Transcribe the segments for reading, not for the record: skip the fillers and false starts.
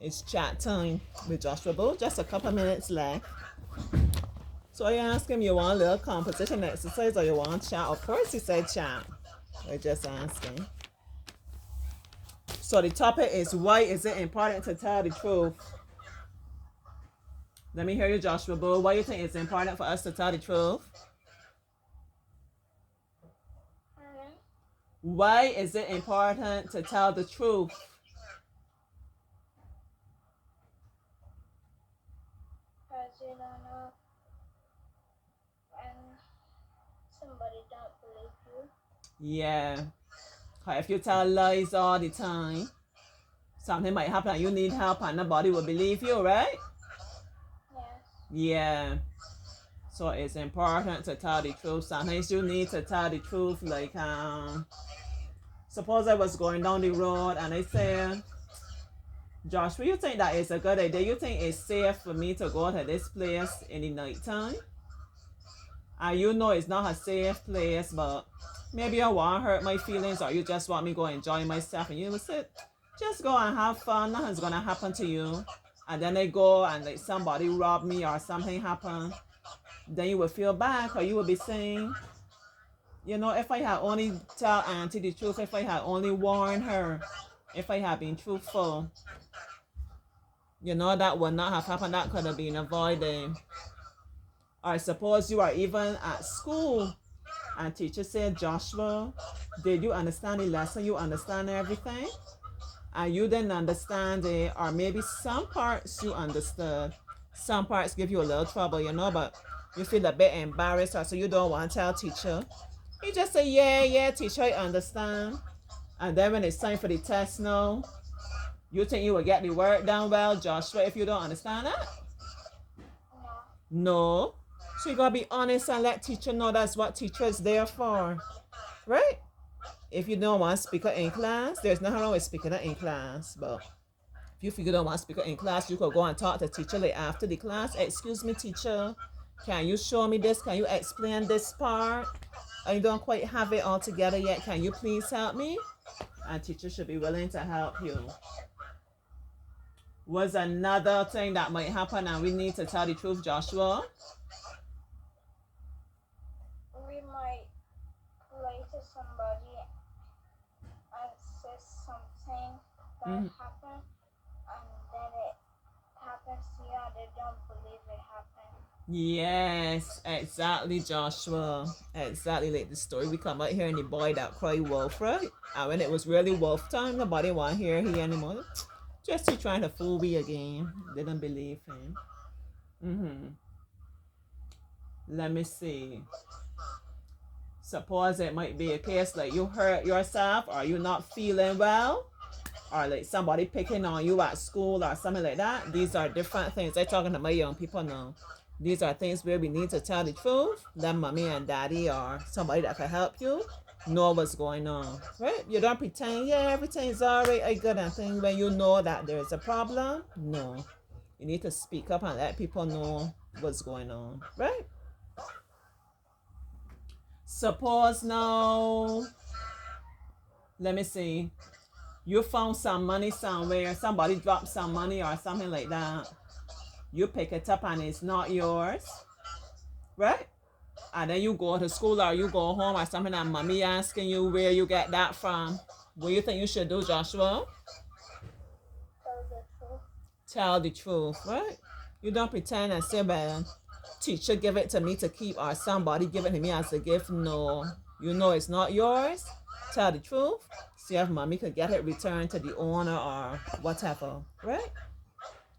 It's chat time with Joshua Bull. Just a couple minutes left. So I asked him, you want a little composition exercise or you want chat? Of course he said chat. I just asking. So the topic is, why is it important to tell the truth? Let me hear you, Joshua Bull. Why do you think it's important for us to tell the truth? Why is it important to tell the truth? Because you don't know when somebody don't believe you. Yeah. If you tell lies all the time, something might happen and you need help and nobody will believe you, right? Yes. Yeah. So it's important to tell the truth. Sometimes you need to tell the truth. Like, suppose I was going down the road and I said, Josh, do you think that is a good idea? You think it's safe for me to go to this place in the nighttime? And you know it's not a safe place, but maybe you want to hurt my feelings or you just want me to go enjoy myself. And you will say, just go and have fun. Nothing's going to happen to you. And then they go and like somebody rob me or something happen. Then you will feel bad or you will be saying, you know, if I had only tell Auntie the truth, if I had only warned her, if I had been truthful, you know, that would not have happened. That could have been avoided. Or suppose you are even at school and teacher said, Joshua, did you understand the lesson? You understand everything? And you didn't understand it, or maybe some parts you understood. Some parts give you a little trouble, you know, but you feel a bit embarrassed, or so you don't want to tell teacher. You just say, yeah, teacher, I understand. And then when it's time for the test now, you think you will get the work done well, Joshua, if you don't understand that? No. No. So you gotta be honest and let teacher know that's what teacher is there for. Right? If you don't want speaker in class, there's nothing wrong with speaking in class. But if you figure don't want speaker in class, you could go and talk to teacher like after the class. Excuse me, teacher. Can you show me this? Can you explain this part? I don't quite have it all together yet. Can you please help me? And teacher should be willing to help you. Was another thing that might happen and we need to tell the truth, Joshua? We might lie to somebody and say something that happened, and then it happens to you and they don't believe it happened. Yes, exactly, Joshua. Exactly like the story we come out here and the boy that cried wolf, right? And when it was really wolf time, nobody want to hear he anymore. Just he trying to fool me again. They didn't believe him. Let me see. Suppose it might be a case like you hurt yourself or you not feeling well or like somebody picking on you at school or something like that. These are different things. I'm talking to my young people now. These are things where we need to tell the truth. Then mommy and daddy or somebody that can help you know what's going on. Right? You don't pretend, yeah, everything's alright, I good and thing when you know that there's a problem. No. You need to speak up and let people know what's going on. Right? Suppose now, let me see, you found some money somewhere, somebody dropped some money or something like that. You pick it up and it's not yours, right? And then you go to school or you go home or something and mommy asking you where you get that from. What do you think you should do, Joshua? Tell the truth. Tell the truth, right? You don't pretend and say, well, teacher give it to me to keep or somebody give it to me as a gift. No, you know it's not yours. Tell the truth. See if mommy could get it returned to the owner or whatever, right?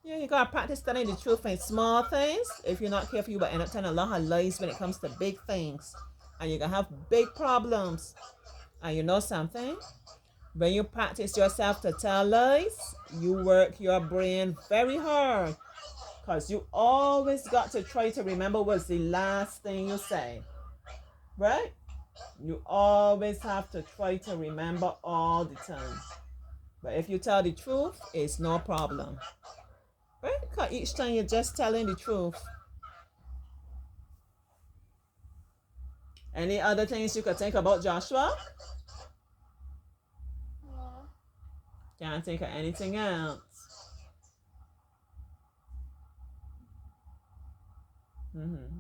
Yeah, you gotta practice telling the truth in small things. If you're not careful, you will end up telling a lot of lies when it comes to big things. And you're gonna have big problems. And you know something? When you practice yourself to tell lies, you work your brain very hard. Because you always got to try to remember what's the last thing you say. Right? You always have to try to remember all the time. But if you tell the truth, it's no problem. Right? Because each time you're just telling the truth. Any other things you could think about, Joshua? No. Can't think of anything else. Mm-hmm.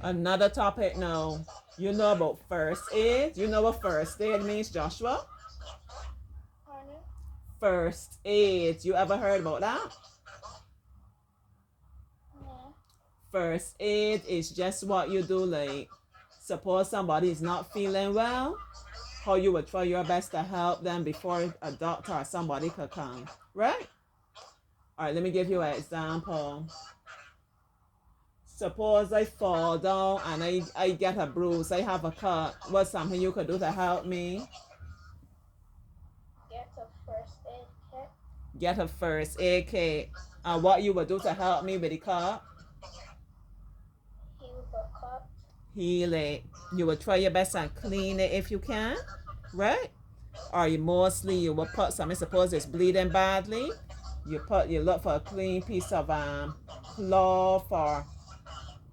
Another topic now. You know about first aid? You know what first aid means, Joshua? Pardon? First aid. You ever heard about that? Yeah. First aid is just what you do, like, suppose somebody is not feeling well, how you would try your best to help them before a doctor or somebody could come, right? All right, let me give you an example. Suppose I fall down and I get a bruise, I have a cut. What's something you could do to help me? Get a first aid kit. Get a first aid kit. And what you would do to help me with the cut? Heal the cut. Heal it. You would try your best and clean it if you can, right? Or you mostly you will put something. Suppose it's bleeding badly, you look for a clean piece of cloth or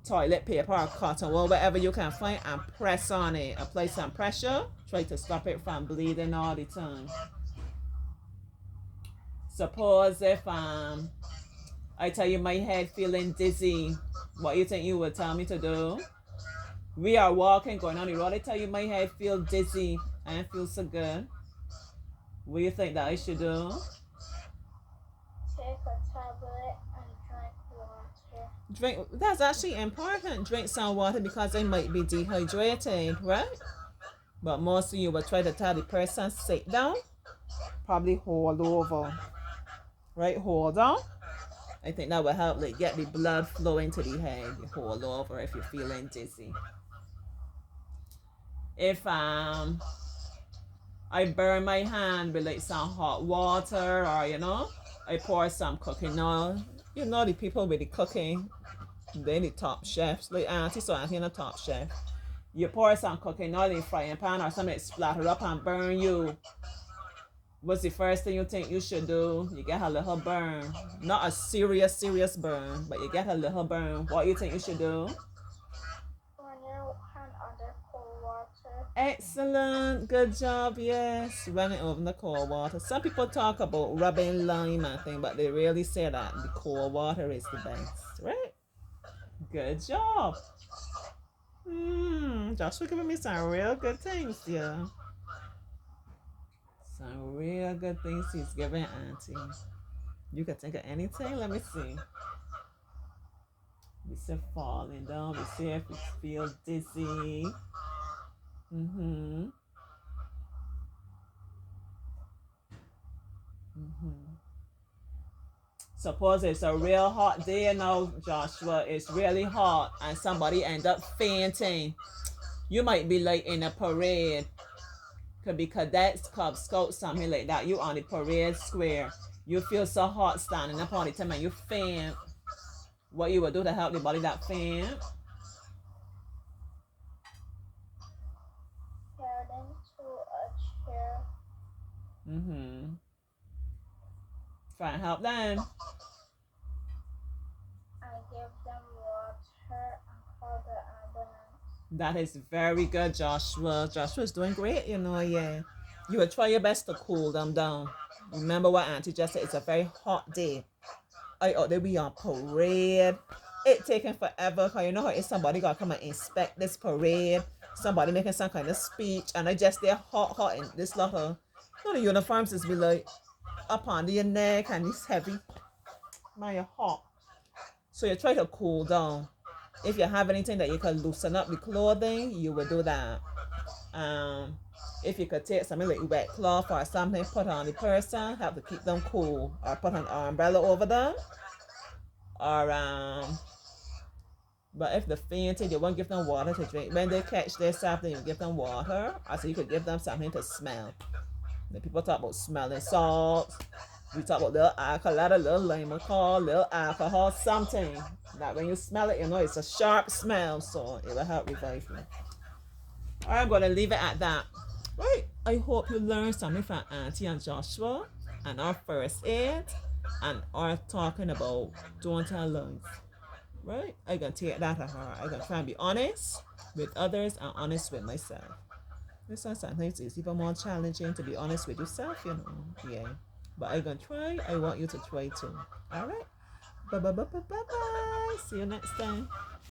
toilet paper or cotton wool, whatever you can find, and press on it. Apply some pressure. Try to stop it from bleeding all the time. Suppose if I tell you my head feeling dizzy, what you think you would tell me to do? We are walking, going on the road. I tell you my head feel dizzy and feel so good. What do you think that I should do? Take a tablet and drink water. Drink. That's actually important. Drink some water because they might be dehydrated, right? But mostly you will try to tell the person sit down, probably hold over, right? Hold on. I think that will help like get the blood flowing to the head. You hold over if you're feeling dizzy. If I burn my hand with like some hot water, or I pour some cooking oil. You know the people with the cooking, they the top chefs, like auntie, so auntie and a top chef. You pour some cooking oil in the frying pan or something, splatter up and burn you. What's the first thing you think you should do? You get a little burn. Not a serious burn, but you get a little burn. What do you think you should do? Run your hand under cold water. Excellent. Good job. Yes. Run it over the cold water. Some people talk about rubbing lime and thing, but they really say that the cold water is the best. Right? Good job. Joshua giving me some real good things, yeah. Some real good things he's giving Auntie. You can think of anything. Let me see. We say falling down. We see if you feel dizzy. Suppose it's a real hot day now, Joshua. It's really hot and somebody end up fainting. You might be like in a parade. Could be cadets, Cub Scouts, something like that. You on the parade square. You feel so hot standing up on the time and you faint. What you would do to help the body that faint? Carry them to a chair. Try and help them. And give them water and call the ambulance. That is very good, Joshua. Joshua's doing great, yeah. You will try your best to cool them down. Remember what Auntie just said, it's a very hot day. They be on parade. It taking forever, because you know how if somebody got to come and inspect this parade, somebody making some kind of speech, and they're hot, and this lot of, the uniforms is be like up under your neck, and it's heavy. Man, you're hot. So you try to cool down. If you have anything that you can loosen up the clothing, you would do that. If you could take something like wet cloth or something, put on the person, help to keep them cool, or put an umbrella over them. Or but if they're fainted, you won't give them water to drink. When they catch their stuff, then you give them water. Or so you could give them something to smell. The people talk about smelling salts. We talk about little alcohol, little lime, little alcohol, something that when you smell it, it's a sharp smell, so it will help revive you. All right, I'm going to leave it at that. Right, I hope you learned something from Auntie and Joshua and our first aid and our talking about don't tell lies. Right, I'm going to take that to heart. I'm going to try and be honest with others and honest with myself. Sometimes it's even more challenging to be honest with yourself, yeah. But I'm going to try. I want you to try too. All right? Bye. See you next time.